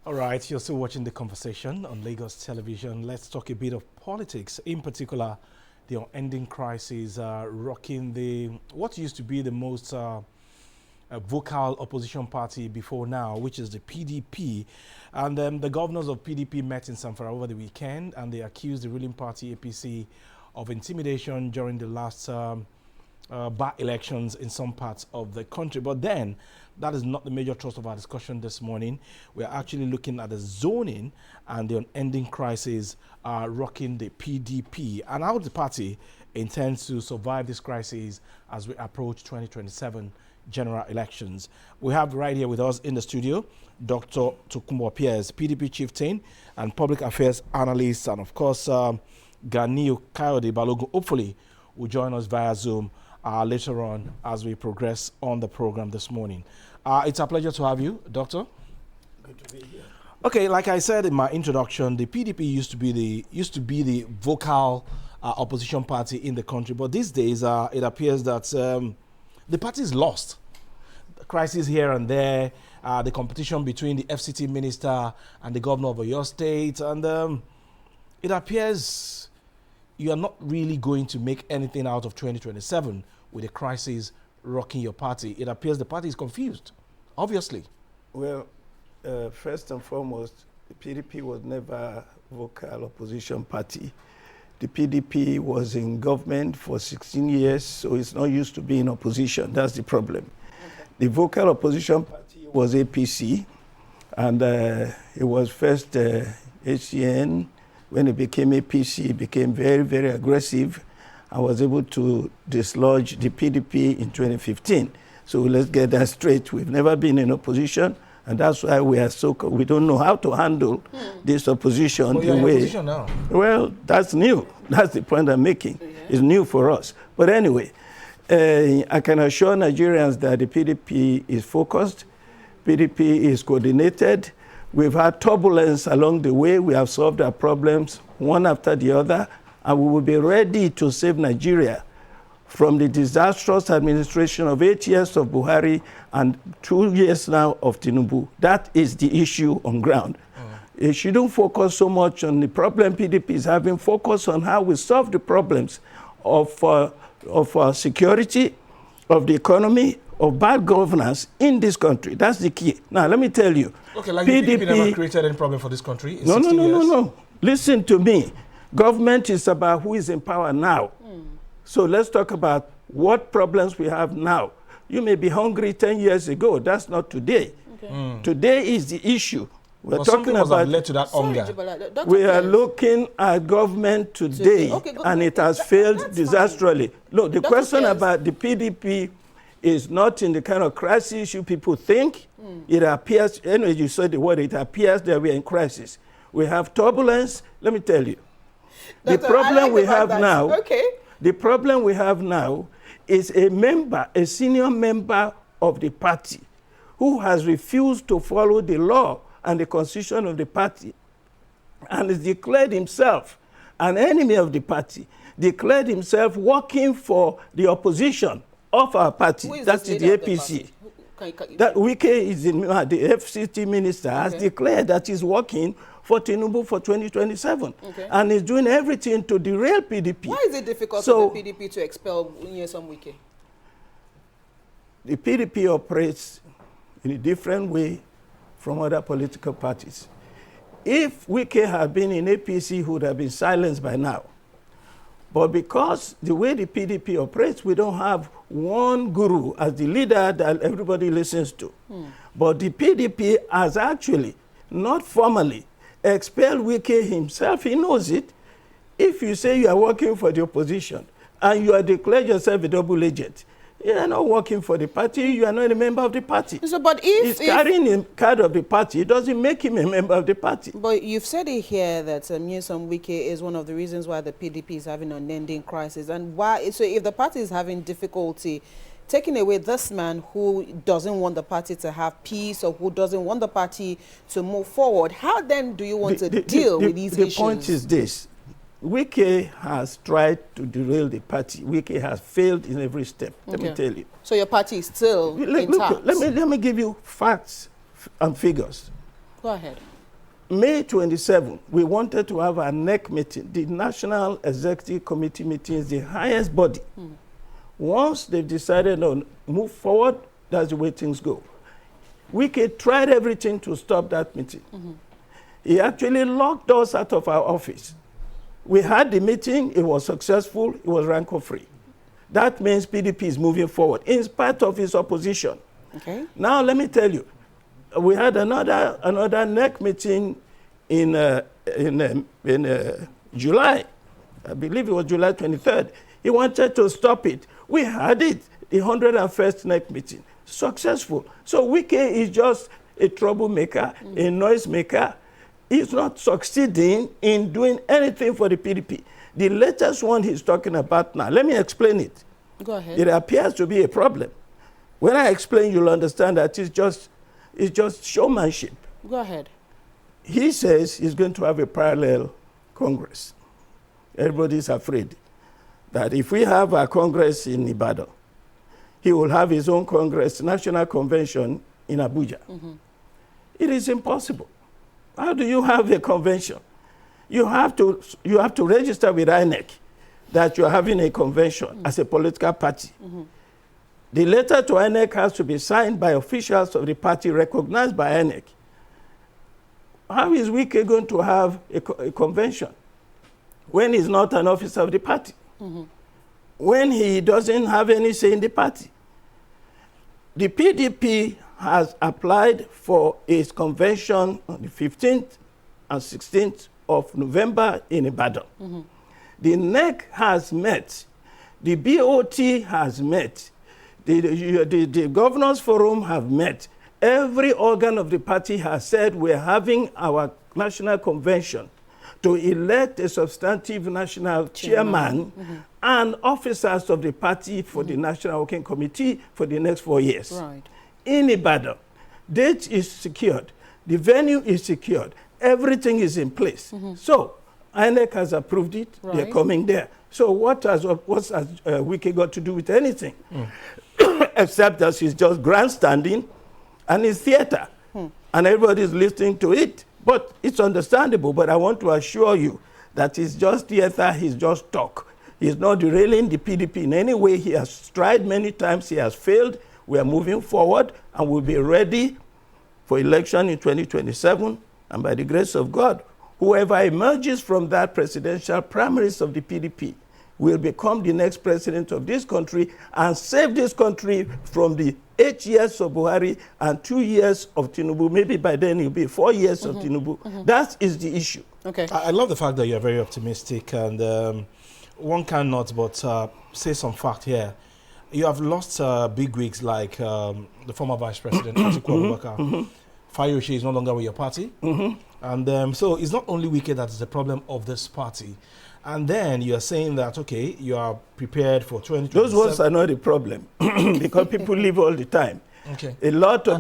All right, you're still watching The Conversation on Lagos Television. Let's talk a bit of politics, in particular, the unending crisis rocking what used to be the most vocal opposition party before now, which is the PDP. And the governors of PDP met in Zamfara over the weekend, and they accused the ruling party, APC, of intimidation during the last by elections in some parts of the country. But then, that is not the major thrust of our discussion this morning. We're actually looking at the zoning and the unending crisis rocking the PDP, and how the party intends to survive this crisis as we approach 2027 general elections. We have right here with us in the studio Dr. Tokunbo Pierce, PDP chieftain and public affairs analyst, and of course Ganiu Kayode Balogun hopefully will join us via Zoom later on as we progress on the program this morning. It's a pleasure to have you, Doctor. Good to be here. Okay, like I said in my introduction, the PDP used to be the vocal opposition party in the country, but these days it appears that the party is lost. The crisis here and there, the competition between the FCT minister and the governor of your state, and it appears you are not really going to make anything out of 2027 with the crisis rocking your party. It appears the party is confused, obviously. Well, first and foremost, the PDP was never a vocal opposition party. The PDP was in government for 16 years, so it's not used to being in opposition. That's the problem. Okay. The vocal opposition party was APC, and it was first HCN. When it became APC, it became very, very aggressive. I was able to dislodge the PDP in 2015. So let's get that straight. We've never been in opposition, and that's why we don't know how to handle this opposition. Well, you're in opposition now. Well, that's new. That's the point I'm making. Yeah. It's new for us. But anyway, I can assure Nigerians that the PDP is focused, PDP is coordinated. We've had turbulence along the way. We have solved our problems one after the other, and we will be ready to save Nigeria from the disastrous administration of 8 years of Buhari and 2 years now of Tinubu. That is the issue on ground. It shouldn't focus so much on the problem PDP is having, focus on how we solve the problems of security, of the economy, of bad governance in this country. That's the key. Now, let me tell you. Okay, like PDP never created any problem for this country in 16 years? No. Listen to me. Government is about who is in power now. So let's talk about what problems we have now. You may be hungry 10 years ago. That's not today. Okay. Today is the issue. We're talking about led to that hunger. We are looking at government today, and it has failed disastrously. Look, the question about the PDP is not in the kind of crisis you people think. It appears, anyway, you said the word, it appears that we are in crisis. We have turbulence. Let me tell you. The problem we have now, the problem we have now is a senior member of the party who has refused to follow the law and the constitution of the party and has declared himself an enemy of the party, declared himself working for the opposition of our party, that is the APC. That Wike is the FCT minister, has declared that he's working for Tinubu for 2027. And he's doing everything to derail PDP. Why is it difficult for the PDP to expel Nyesom Wike? The PDP operates in a different way from other political parties. If Wike had been in APC, he would have been silenced by now. But because the way the PDP operates, we don't have one guru as the leader that everybody listens to. But the PDP has actually, not formally, expelled Wike himself. He knows it. If you say you are working for the opposition and you are declared yourself a double agent, you are not working for the party, you are not a member of the party. So, but if he's carrying the card of the party, it doesn't make him a member of the party. But you've said it here that Nyesom Wike is one of the reasons why the PDP is having an unending crisis. And why? So if the party is having difficulty taking away this man who doesn't want the party to have peace or who doesn't want the party to move forward, how then do you want to deal with these issues? The point is this. Wike has tried to derail the party. Wike has failed in every step. Let me tell you. So your party is still intact? Look, let me give you facts and figures. Go ahead. May 27, we wanted to have a NEC meeting. The National Executive Committee meeting is the highest body. Once they've decided on move forward, that's the way things go. Wike tried everything to stop that meeting. He actually locked us out of our office. We had the meeting, it was successful, it was rancor-free. That means PDP is moving forward, in spite of his opposition. Okay. Now, let me tell you, we had another NEC meeting in July. I believe it was July 23rd. He wanted to stop it. We had it, the 101st NEC meeting, successful. So Wike is just a troublemaker, a noisemaker. He's not succeeding in doing anything for the PDP. The latest one he's talking about now, let me explain it. Go ahead. It appears to be a problem. When I explain, you'll understand that it's just showmanship. Go ahead. He says he's going to have a parallel Congress. Everybody's afraid that if we have a Congress in Ibadan, he will have his own Congress, National Convention in Abuja. It is impossible. How do you have a convention? You have to register with INEC that you're having a convention as a political party. The letter to INEC has to be signed by officials of the party recognized by INEC. How is Wike going to have a convention when he's not an officer of the party? When he doesn't have any say in the party? The PDP has applied for its convention on the 15th and 16th of November in Ibadan. The NEC has met. The BOT has met. The Governors Forum have met. Every organ of the party has said we're having our national convention to elect a substantive national chairman and officers of the party for the National Working Committee for the next 4 years. Right. In Ibadan, date is secured. The venue is secured. Everything is in place. So INEC has approved it. Right. They're coming there. So what's Wike got to do with anything? Except that he's just grandstanding and it's theater. And everybody's listening to it. But it's understandable. But I want to assure you that it's just theater, he's just talk. He's not derailing the PDP in any way. He has tried many times, he has failed. We are moving forward and we'll be ready for election in 2027. And by the grace of God, whoever emerges from that presidential primaries of the PDP will become the next president of this country and save this country from the 8 years of Buhari and 2 years of Tinubu. Maybe by then it'll be 4 years of Tinubu. That is the issue. Okay. I love the fact that you're very optimistic, and one cannot but say some fact here. You have lost big wigs like the former Vice President, Atiku Abubakar. Fayose is no longer with your party. And so it's not only Wike that is the problem of this party. And then you are saying that, okay, you are prepared for 2027. Those ones are not the problem because people leave all the time. Okay. A lot of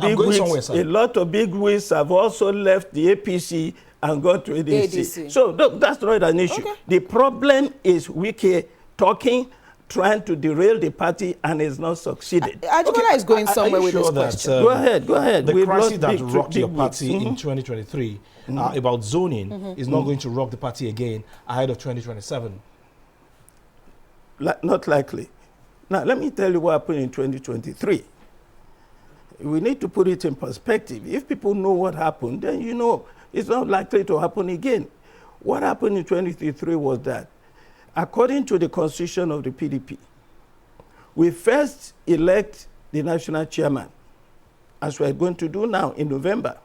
big wigs have also left the APC and gone to ADC. So that's not an issue. Okay. The problem is Wike talking, trying to derail the party, and is not succeeded. Ajibola is going somewhere with this question. Go ahead. The crisis that rocked your party in 2023 about zoning is not going to rock the party again ahead of 2027. Not likely. Now, let me tell you what happened in 2023. We need to put it in perspective. If people know what happened, then you know it's not likely to happen again. What happened in 2023 was that, according to the constitution of the PDP, we first elect the national chairman, as we're going to do now in November.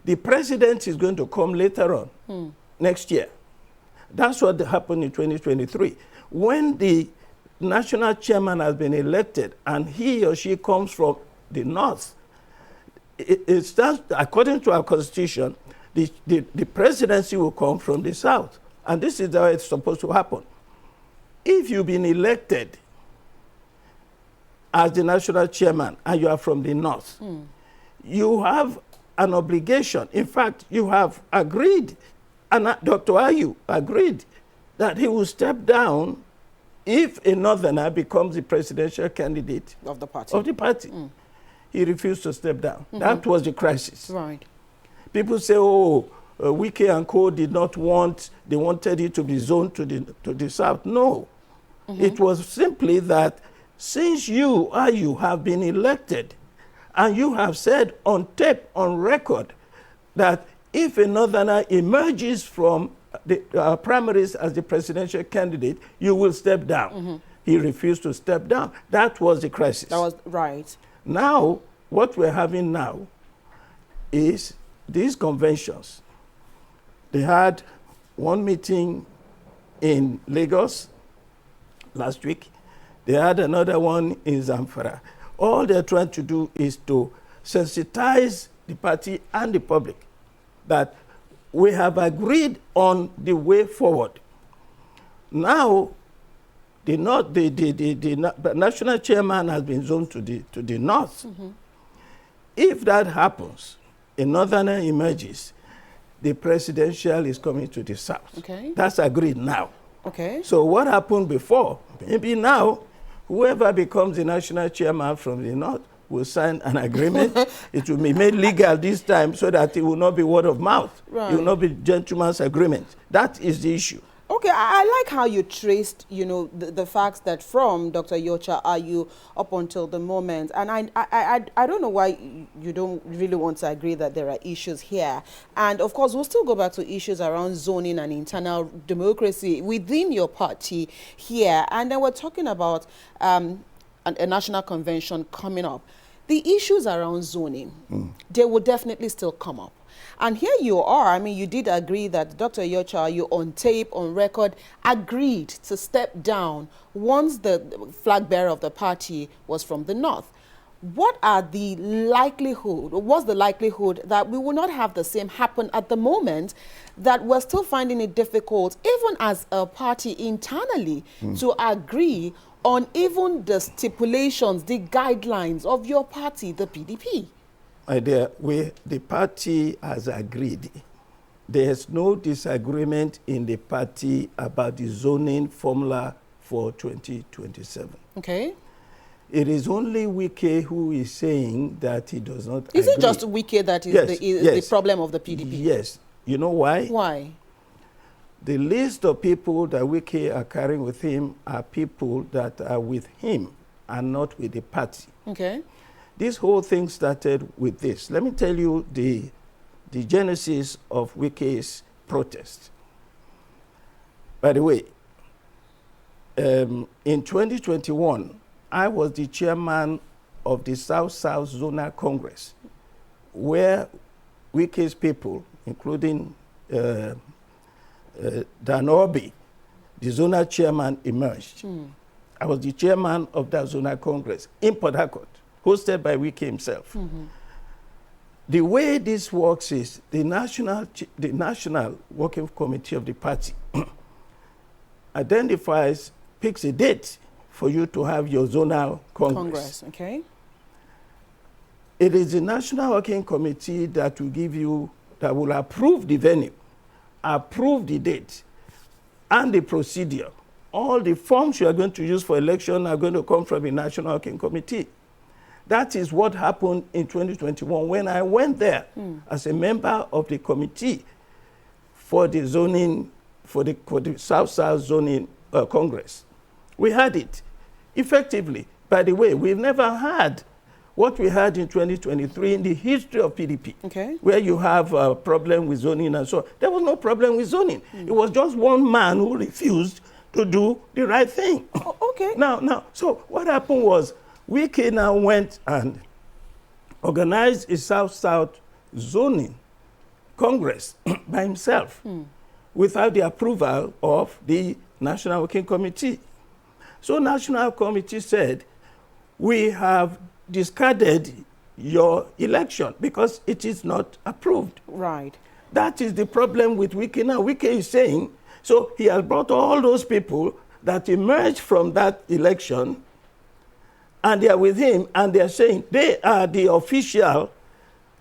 The president is going to come later on, next year. That's what happened in 2023. When the national chairman has been elected and he or she comes from the north, it starts, according to our constitution, the presidency will come from the south. And this is how it's supposed to happen. If you've been elected as the national chairman and you are from the north, you have an obligation. In fact, you have agreed, and Dr. Ayu agreed, that he will step down if a northerner becomes the presidential candidate Of the party. He refused to step down. That was the crisis. Right. People say, oh, Wike and Co. did not want, they wanted it to be zoned to the south. No. It was simply that since you have been elected and you have said on tape, on record, that if a northerner emerges from the primaries as the presidential candidate, you will step down. He refused to step down. That was the crisis. That was right. Now, what we're having now is these conventions. They had one meeting in Lagos last week. They had another one in Zamfara. All they're trying to do is to sensitize the party and the public that we have agreed on the way forward. Now, the national chairman has been zoned to the north. If that happens, a northerner emerges, the presidential is coming to the south. Okay. That's agreed now. Okay. So what happened before? Maybe now, whoever becomes the national chairman from the north will sign an agreement. It will be made legal this time so that it will not be word of mouth. Right. It will not be gentleman's agreement. That is the issue. Okay, I like how you traced, the facts that from Dr. Yocha Ayu up until the moment, and I don't know why you don't really want to agree that there are issues here. And of course, we'll still go back to issues around zoning and internal democracy within your party here. And then we're talking about a national convention coming up. The issues around zoning, they will definitely still come up. And here you are. I mean, you did agree that Dr. Yocha, you on tape, on record, agreed to step down once the flag bearer of the party was from the north. What are the likelihood, or what's the likelihood that we will not have the same happen at the moment, that we're still finding it difficult, even as a party internally, to agree on even the stipulations, the guidelines of your party, the PDP? My dear, the party has agreed. There's no disagreement in the party about the zoning formula for 2027. Okay. It is only Wike who is saying that he does not agree. Is it just Wike that is the problem of the PDP? Yes. You know why? Why? The list of people that Wike are carrying with him are people that are with him and not with the party. Okay. This whole thing started with this. Let me tell you the genesis of Wike's protest. By the way, in 2021, I was the chairman of the South-South Zonal Congress, where Wike's people, including Dan Obi, the zonal chairman, emerged. I was the chairman of that zonal congress in Port Harcourt, hosted by Wike himself. The way this works is the national working committee of the party picks a date for you to have your zonal congress. Okay. It is the national working committee that will approve the venue, approve the date, and the procedure. All the forms you are going to use for election are going to come from the national working committee. That is what happened in 2021 when I went there as a member of the committee for the zoning, for the South-South zoning Congress. We had it effectively. By the way, we've never had what we had in 2023 in the history of PDP, where you have a problem with zoning and so on. There was no problem with zoning. It was just one man who refused to do the right thing. Okay. Now, so what happened was, Wike now went and organized a South-South zoning Congress by himself without the approval of the National Working Committee. So National Committee said, we have discarded your election because it is not approved. Right. That is the problem with Wike now. Wike is saying, so he has brought all those people that emerged from that election, and they are with him, and they are saying they are the official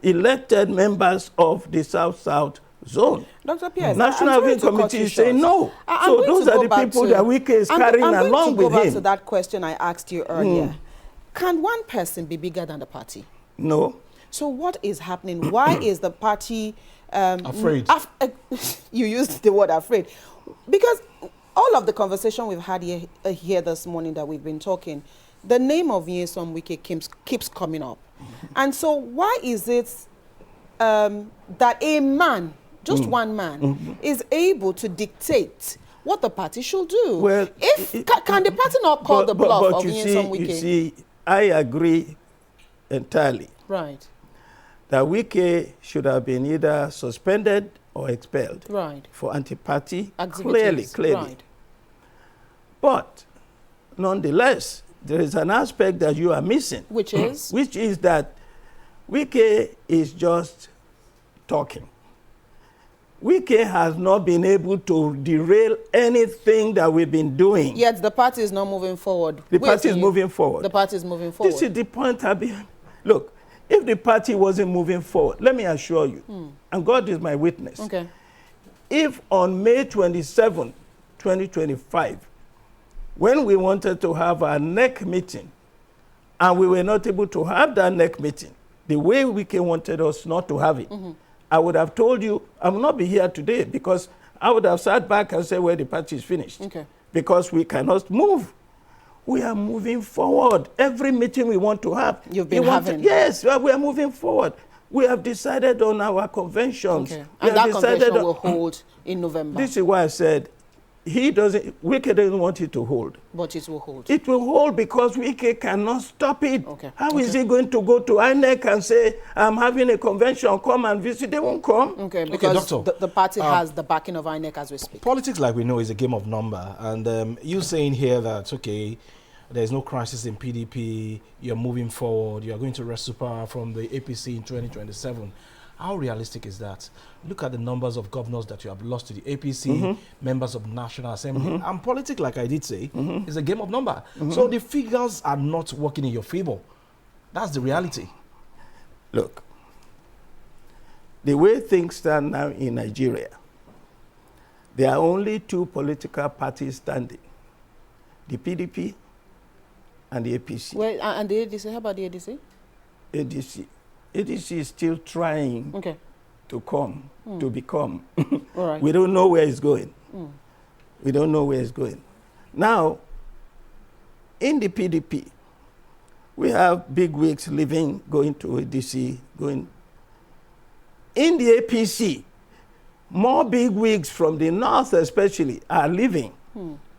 elected members of the South-South zone. Dr. Pierce, National Working Committee is saying no. So those are the people that Wike is carrying along with him. I'm going to go back to that question I asked you earlier. Can one person be bigger than the party? No. So what is happening? Why is the party afraid? You used the word afraid. Because all of the conversation we've had here this morning that we've been talking, the name of Nyesom Wike keeps coming up. And so why is it that a man, just one man, is able to dictate what the party should do? Well, can the party not call the bluff of Nyesom Wike? You see, I agree entirely. Right. That Wike should have been either suspended or expelled. Right. For anti-party, activities. clearly. Right. But nonetheless, there is an aspect that you are missing. Which is? Which is that Wike is just talking. Wike has not been able to derail anything that we've been doing. Yet the party is not moving forward. The party is moving forward. The party is moving forward. This is the point I've been. Look, if the party wasn't moving forward, let me assure you, and God is my witness, okay, if on May 27, 2025, when we wanted to have our NEC meeting, and we were not able to have that NEC meeting, the way Wike wanted us not to have it, I would have told you, I will not be here today, because I would have sat back and said, well, the party is finished. Okay. Because we cannot move. We are moving forward. Every meeting we want to have. You've been having? Yes, we are moving forward. We have decided on our conventions. Okay. And that convention will hold in November. This is why I said, Wike doesn't want it to hold. But it will hold. It will hold because Wike cannot stop it. Okay. How is he going to go to INEC and say, I'm having a convention, come and visit? They won't come. Okay, because Doctor, the party has the backing of INEC as we speak. Politics, like we know, is a game of number. And you saying here that, okay, there's no crisis in PDP, you're moving forward, you're going to wrestle power from the APC in 2027. How realistic is that? Look at the numbers of governors that you have lost to the APC, members of National Assembly. And politics, like I did say, is a game of number. So the figures are not working in your favor. That's the reality. Look, the way things stand now in Nigeria, there are only two political parties standing, the PDP and the APC. Well, and the ADC, how about the ADC? ADC is still trying to come, to become. All right. We don't know where it's going. We don't know where it's going. Now, in the PDP, we have big wigs leaving, going to ADC, going. In the APC, more big wigs from the north especially are leaving,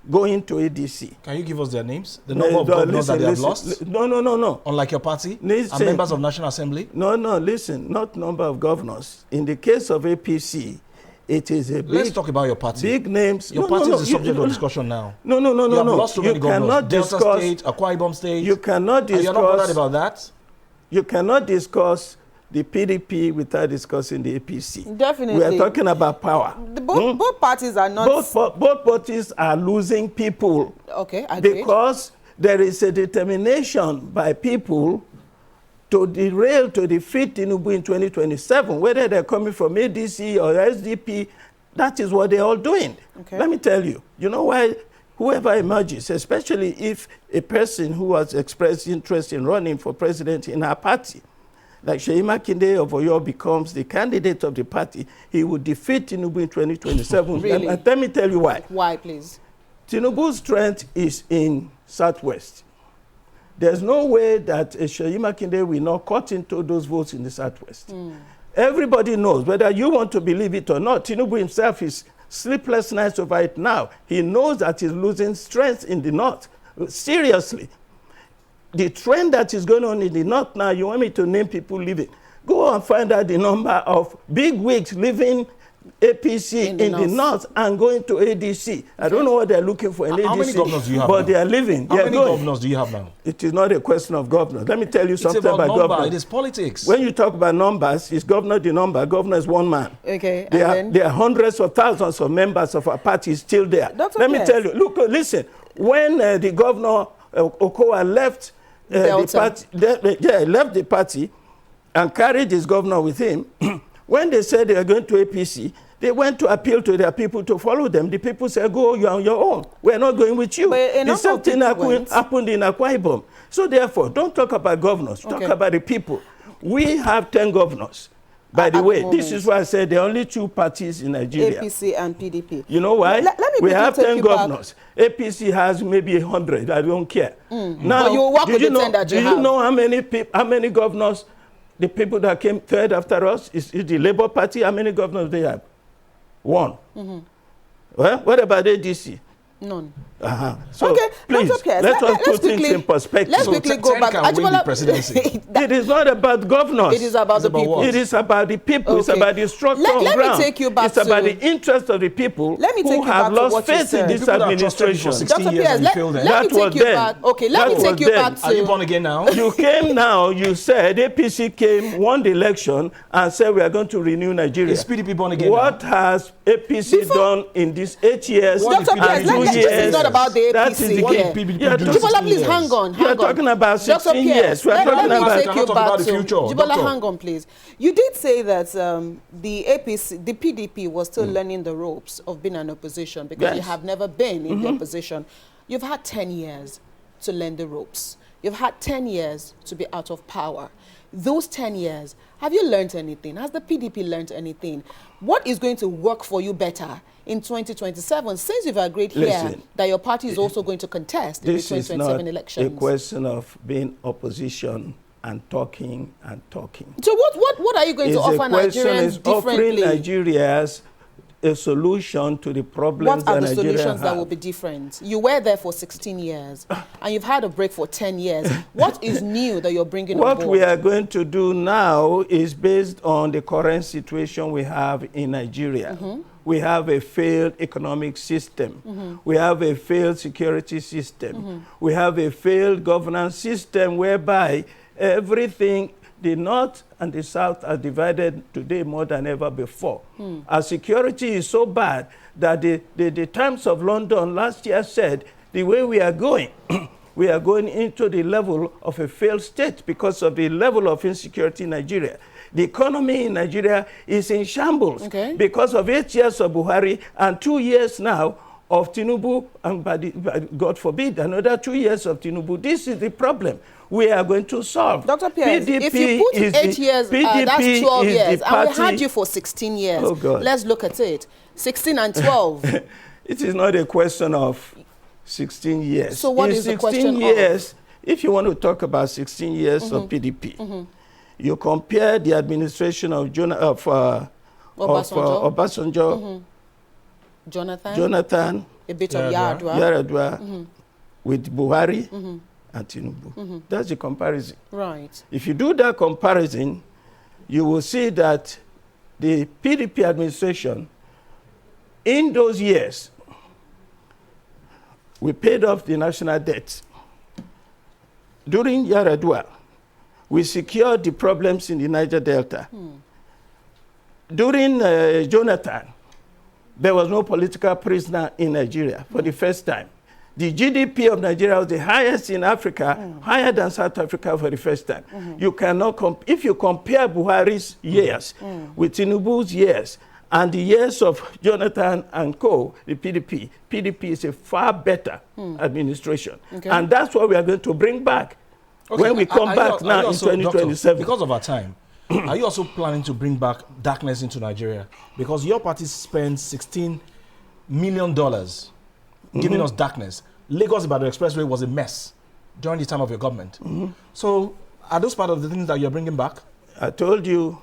going to ADC. Can you give us their names? The number of governors that they have lost? No. Unlike your party? Listen, and members of National Assembly? No, listen, not number of governors. In the case of APC, it is a big... Let's talk about your party. Big names. Your party is the subject of discussion now. No. You have lost so many governors. Cannot Delta discuss... State, Akwa Ibom State. You cannot discuss... You're not bothered about that? You cannot discuss the PDP without discussing the APC. Definitely. We are talking about power. Both parties are not... Both parties are losing people. Okay, agreed. Because there is a determination by people to derail, to defeat Tinubu in 2027, whether they're coming from ADC or SDP, that is what they're all doing. Okay. Let me tell you, you know why whoever emerges, especially if a person who has expressed interest in running for president in our party, like Seyi Makinde of Oyo becomes the candidate of the party, he would defeat Tinubu in 2027. Really? And let me tell you why. Why, please? Tinubu's strength is in Southwest. There's no way that Seyi Makinde will not cut into those votes in the Southwest. Everybody knows, whether you want to believe it or not, Tinubu himself is sleepless nights over it now. He knows that he's losing strength in the North. Seriously. The trend that is going on in the North now, you want me to name people leaving. Go and find out the number of big wigs leaving APC in the North and going to ADC. I don't know what they're looking for in ADC. How many governors do you have but now? They are leaving. How many governors do you have now? It is not a question of governors. Let me tell you something about governors. It is politics. When you talk about numbers, is governor the number? Governor is one man. Okay. There are hundreds of thousands of members of our party still there. Let me tell you. Look, listen. When the governor Okowa left the party, left the party and carried his governor with him, when they said they were going to APC, they went to appeal to their people to follow them. The people said, go, you're on your own. We're not going with you. The same thing happened in Akwa Ibom. So therefore, don't talk about governors. Talk about the people. We have 10 governors. By the way, this is why I said there are only 2 parties in Nigeria. APC and PDP. You know why? Let me we have 10 governors. Back. APC has maybe 100. I don't care. Now, but you work with the 10 that you have. Do you know how many governors, the people that came third after us, is the Labour Party? How many governors they have? 1. Well, what about ADC? None. So okay, please, let us put things in perspective. Let's quickly go back. Can win the presidency. It is not about governors. It is about the people. It is about the people. Okay. It's about the structure on ground. Let me take you back It's about the interest of the people who have lost faith in this administration. Dr. Pierce, let me take you back. Okay, let me take you back to... Are you born again now? You came now, you said APC came, won the election, and said we are going to renew Nigeria. Is PDP born again What has APC done in these 8 years? Dr. Pierce, this is not about the APC. What did PDP do? Jibola, please hang on. You are talking about 16 years. We are talking about the future. Jibola, hang on, please. You did say that the APC, the PDP was still learning the ropes of being an opposition because you have never been in the opposition. You've had 10 years to learn the ropes. You've had 10 years to be out of power. Those 10 years, have you learned anything? Has the PDP learned anything? What is going to work for you better in 2027, since you've agreed here that your party is also going to contest in the 2027 elections? This is not a question of being opposition and talking and talking. So what are you going to offer Nigerians differently? Offering Nigerians a solution to the problems that Nigeria has. What are the solutions that will be different? You were there for 16 years, and you've had a break for 10 years. What is new that you're bringing on board? What we are going to do now is based on the current situation we have in Nigeria. We have a failed economic system. We have a failed security system. We have a failed governance system whereby everything, the North and the South, are divided today more than ever before. Our security is so bad that the Times of London last year said the way we are going, we are going into the level of a failed state because of the level of insecurity in Nigeria. The economy in Nigeria is in shambles because of 8 years of Buhari and 2 years now of Tinubu, and God forbid, another 2 years of Tinubu. This is the problem we are going to solve. Dr. Pierce, if you put 8 years, that's 12 years, and we had you for 16 years. Oh God. Let's look at it. 16 and 12. It is not a question of 16 years. So what is the question 16 years, if you want to talk about 16 years of PDP, you compare the administration of Obasanjo, Jonathan, a bit of Yar'Adua, with Buhari and Tinubu. That's the comparison. Right. If you do that comparison, you will see that the PDP administration, in those years, we paid off the national debt. During Yar'Adua, we secured the problems in the Niger Delta. During Jonathan, there was no political prisoner in Nigeria for the first time. The GDP of Nigeria was the highest in Africa, higher than South Africa for the first time. You cannot, if you compare Buhari's years with Tinubu's years and the years of Jonathan and co, the PDP is a far better administration. And that's what we are going to bring back when we come back now in 2027. Doctor, because of our time, are you also planning to bring back darkness into Nigeria? Because your party spent $16 million giving us darkness. Lagos-Ibadan Expressway was a mess during the time of your government. So are those part of the things that you're bringing back? I told you,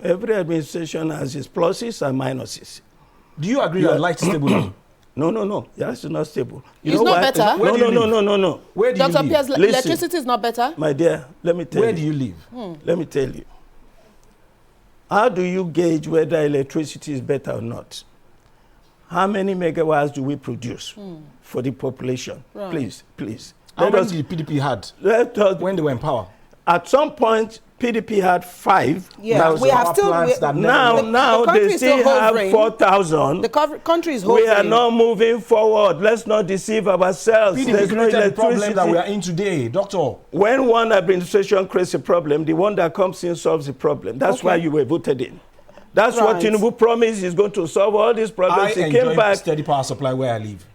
every administration has its pluses and minuses. Do you agree that light is stable? No. That's not stable. It's not better? No. Where do you live? Dr. Pierce, electricity is not better? My dear, let me tell you. Where do you live? Let me tell you. How do you gauge whether electricity is better or not? How many megawatts do we produce for the population? Right. Please. How many the PDP had when they were in power? At some point, PDP had 5. Yeah, we have still... Now they still have 4,000. The country is hovering. We are not moving forward. Let's not deceive ourselves. PDP created the problem that we are in today, Doctor. When one administration creates a problem, the one that comes in solves the problem. That's why you were voted in. That's what Tinubu promised. He's going to solve all these problems. I enjoy steady power supply where I live.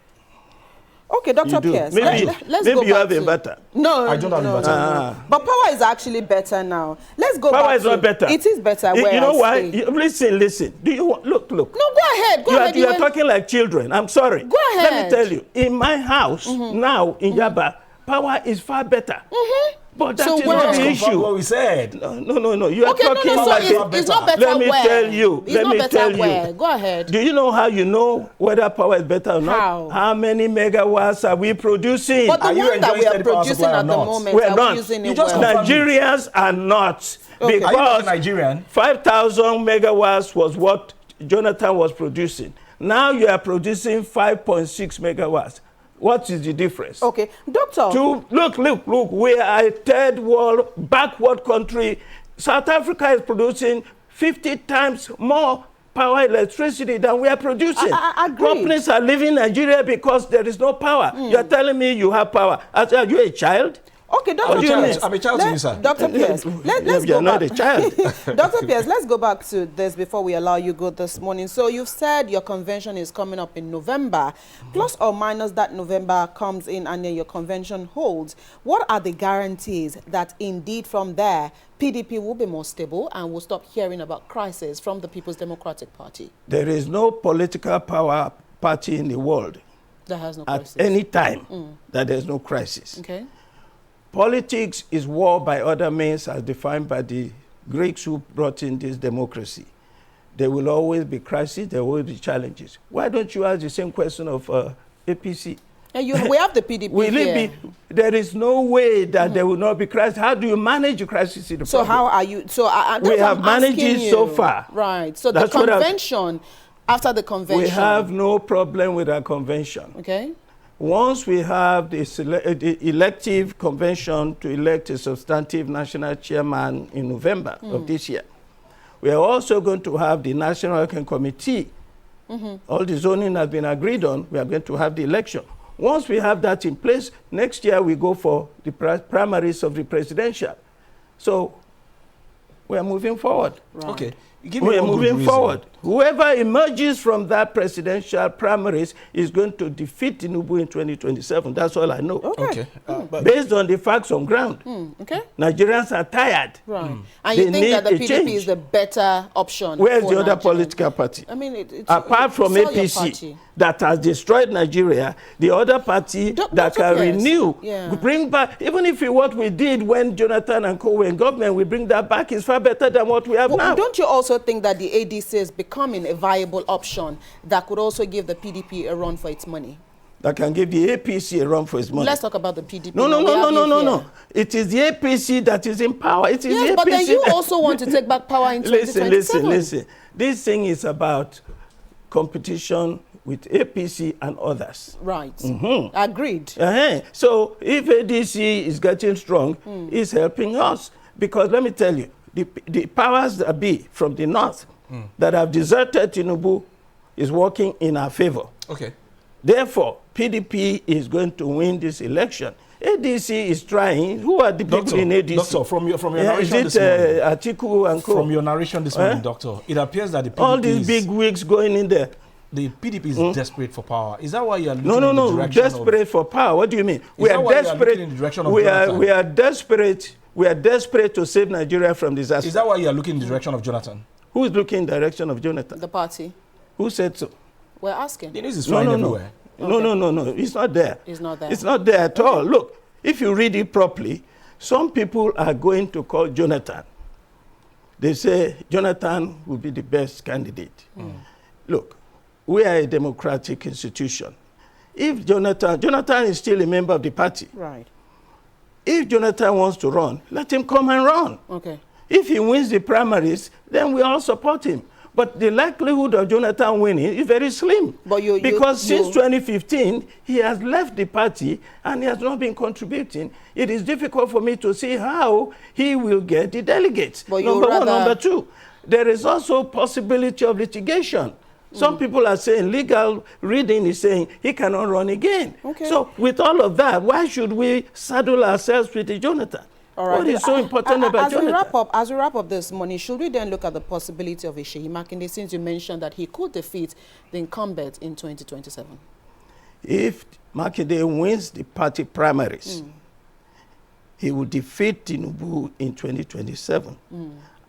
Okay, Dr. Pierce. Maybe, let's maybe go you back have inverter. No, I don't have inverter. No. But power is actually better now. Let's go back. Power is not better. It is better. You know why? Listen. Do you want, look? No, go ahead. Go ahead. You are talking like children. I'm sorry. Go ahead. Let me tell you. In my house now in Yaba, power is far better. But that is not the issue. What we said. No. You are talking like it's not better. Let me tell you. Let me tell you. Go ahead. Do you know how you know whether power is better or not? How many megawatts are we producing? But the one that we are producing at the moment, we're not. Using it Nigerians are not. Okay. Because Nigerian? 5,000 megawatts was what Jonathan was producing. Now you are producing 5.6 megawatts. What is the difference? Okay, Doctor. Look, we are a third world backward country. South Africa is producing 50 times more power electricity than we are producing. I agree. Companies are leaving Nigeria because there is no power. You are telling me you have power. Are you a child? Okay, Dr. Pierce. I'm a child to you, sir. Dr. Pierce, let's go back. You're not a child. Dr. Pierce, let's go back to this before we allow you go this morning. So you've said your convention is coming up in November. Plus or minus that November comes in and then your convention holds. What are the guarantees that indeed from there, PDP will be more stable and will stop hearing about crisis from the People's Democratic Party? There is no political power party in the world that has no crisis. At any time that there's no crisis. Okay. Politics is war by other means as defined by the Greeks who brought in this democracy. There will always be crises, there will be challenges. Why don't you ask the same question of APC? We have the PDP here. There is no way that there will not be crisis. How do you manage a crisis in the So problem? how are you? So we have managed it so far. Right. So That's the convention, after the convention. We have no problem with our convention. Okay. Once we have the elective convention to elect a substantive national chairman in November of this year, we are also going to have the National Working Committee. All the zoning has been agreed on. We are going to have the election. Once we have that in place, next year we go for the primaries of the presidential. So we are moving forward. Right. Okay. We are moving forward. Whoever emerges from that presidential primaries is going to defeat Tinubu in 2027. That's all I know. Okay. Based on the facts on ground. Okay. Nigerians are tired. Right. And you think that the PDP is the better option? Where's the other political party? I mean, it's apart from APC that has destroyed Nigeria, the other party that can renew, bring back, even if what we did when Jonathan and co were in government, we bring that back, is far better than what we have now. Don't you also think that the ADC is becoming a viable option that could also give the PDP a run for its money? That can give the APC a run for its money. Let's talk about the PDP. No. It is the APC that is in power. It is the APC. But then you also want to take back power in 2027. Listen. This thing is about competition with APC and others. Right. Agreed. So if ADC is getting strong, it's helping us. Because let me tell you, the powers that be from the north that have deserted Tinubu is working in our favor. Okay. Therefore, PDP is going to win this election. ADC is trying. Who are the people in ADC? Doctor, from your narration this morning. Atiku and co? From your narration this morning, Doctor, it appears that the PDP all these big wigs going in there. The PDP is desperate for power. Is that why you are looking in the direction desperate for power? What do you mean? We are desperate in the direction of Jonathan? We are desperate to save Nigeria from disaster. Is that why you are looking in the direction of Jonathan? Who is looking in the direction of Jonathan? The party. Who said so? We're asking. The news is flying everywhere. No. It's not there. It's not there. It's not there at all. Look, if you read it properly, some people are going to call Jonathan. They say Jonathan will be the best candidate. Look, we are a democratic institution. If Jonathan is still a member of the party. Right. If Jonathan wants to run, let him come and run. Okay. If he wins the primaries, then we all support him. But the likelihood of Jonathan winning is very slim. Because since 2015, he has left the party and he has not been contributing. It is difficult for me to see how he will get the delegates. Number one. Number two, there is also possibility of litigation. Some people are saying, legal reading is saying he cannot run again. Okay. So with all of that, why should we saddle ourselves with the Jonathan? All right. What is so important about Jonathan? As we wrap up this morning, should we then look at the possibility of a Seyi Makinde, since you mentioned that he could defeat the incumbent in 2027? if Makinde wins the party primaries, he will defeat Tinubu in 2027.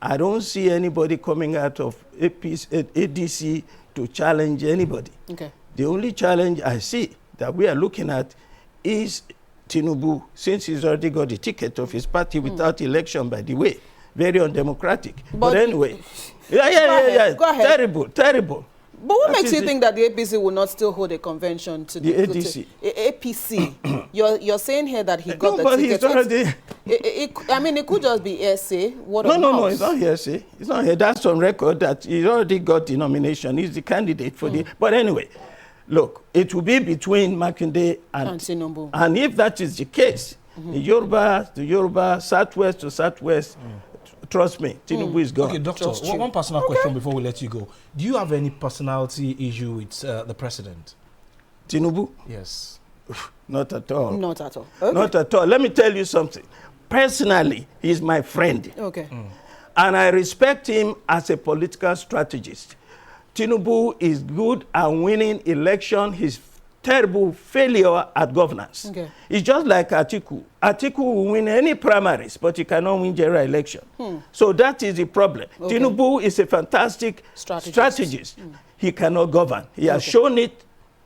I don't see anybody coming out of ADC to challenge anybody. Okay. The only challenge I see that we are looking at is Tinubu, since he's already got the ticket of his party without election, by the way. Very undemocratic. But anyway, Go ahead. Terrible. But what makes you think that the APC will not still hold a convention to the ADC? APC. You're saying here that he got the but ticket. He's already. I mean, it could just be hearsay. No, it's not hearsay. It's not here. That's on record that he's already got the nomination. He's the candidate for the. But anyway, look, it will be between Makinde and Tinubu. And if that is the case, the Yoruba, Southwest to Southwest. Trust me, Tinubu is gone. Okay, Doctor, one personal question before we let you go. Do you have any personality issue with the president? Tinubu? Yes. Not at all. Not at all. Okay. Not at all. Let me tell you something. Personally, he's my friend. Okay. And I respect him as a political strategist. Tinubu is good at winning election. He's terrible failure at governance. Okay. It's just like Atiku. Atiku will win any primaries, but he cannot win general election. So that is the problem. Okay. Tinubu is a fantastic strategist. He cannot govern. He has shown it.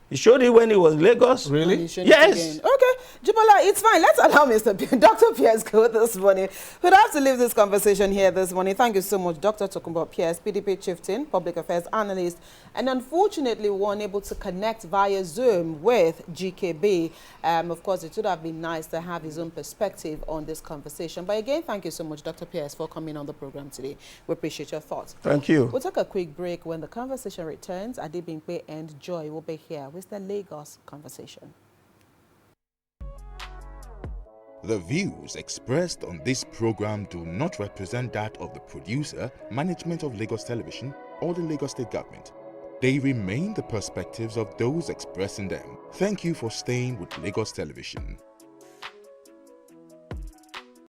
He showed it when he was in Lagos. Really? Yes. Okay, Jibola, it's fine. Let's allow Dr. Pierce go this morning. We'd have to leave this conversation here this morning. Thank you so much, Dr. Tokunbo Pierce, PDP chieftain, public affairs analyst, and unfortunately, we weren't able to connect via Zoom with GKB. Of course, it would have been nice to have his own perspective on this conversation. But again, thank you so much, Dr. Pierce, for coming on the program today. We appreciate your thoughts. Thank you. We'll take a quick break. When the conversation returns, Adebimpe and Joy will be here with the Lagos conversation. The views expressed on this program do not represent that of the producer, management of Lagos Television, or the Lagos State Government. They remain the perspectives of those expressing them. Thank you for staying with Lagos Television.